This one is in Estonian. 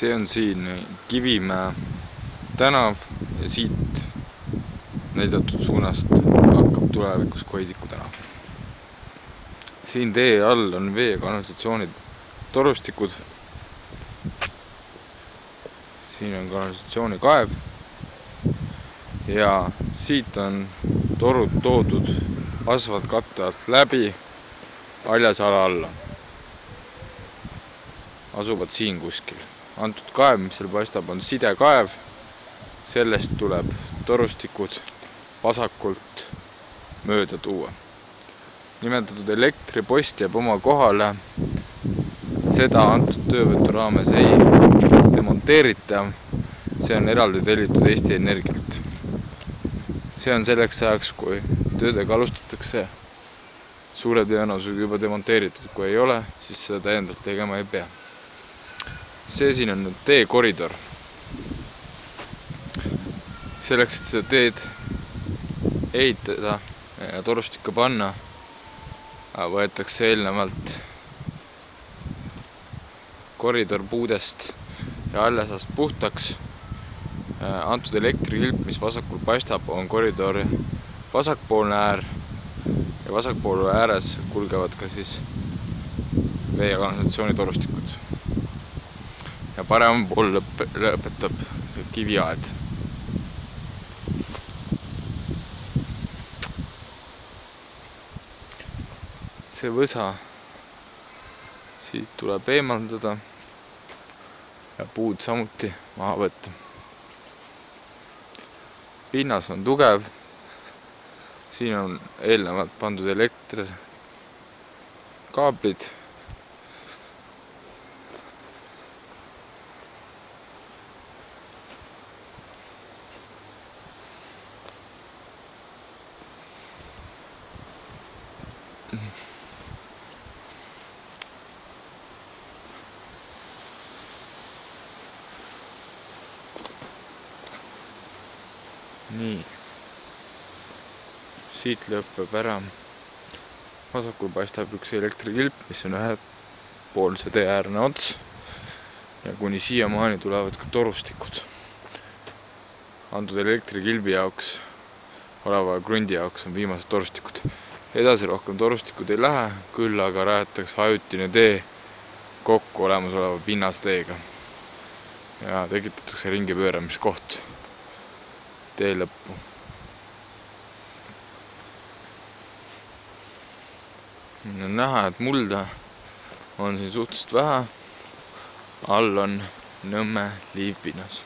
See on siin Kivimäe tänav ja siit näidatud suunast hakkab tulevikus Koidiku tänav. Siin tee all on vee- ja kanalisatsiooni torustikud. Siin on kanalisatsioonikaev ja siit on torud toodud asfaltkatte alt läbi haljasala alla. Asuvad siin kuskil. Antud kaev, mis seal paistab, on sidekaev. Sellest tuleb torustikud vasakult mööda tuua. Nimetatud elektripost jääb oma kohale. Seda antud töövõtu raames ei demonteerita. See on eraldi tellitud Eesti Energialt. See on selleks ajaks, kui töödega alustatakse, suure tõenäosusega juba demonteeritud. Kui ei ole, siis seda täiendavalt tegema ei pea. See siin on nüüd teekoridor. Selleks, et seda teed ehitada ja torustikku panna, võetakse eelnevalt koridor puudest ja haljasast puhtaks. Antud elektrikilp, mis vasakul paistab, on koridori vasakpoolne äär ja vasakpoolne ääres kulgevad ka siis vee- ja kanalisatsiooni torustikud. Ja parem pool lõpetab kiviaed. See võsa siit tuleb eemaldada ja puud samuti maha võtta. Pinnas on tugev. Siin on eelnevalt pandud elektrikaablid. Nii. Siit lõpeb ära. Vasakul paistab üks elektrikilp, mis on ühepoolse teeäärne ots. Ja kuni siiamaani tulevad ka torustikud. Antud elektrikilbi jaoks, oleva krundi jaoks on viimased torustikud. Edasi rohkem torustikud ei lähe, küll aga rajatakse ajutine tee kokku olemasoleva pinnasteega. Ja tekitatakse ringipööramiskoht tee lõppu. On näha, et mulda on siin suhteliselt vähe. All on Nõmme liivpinnas.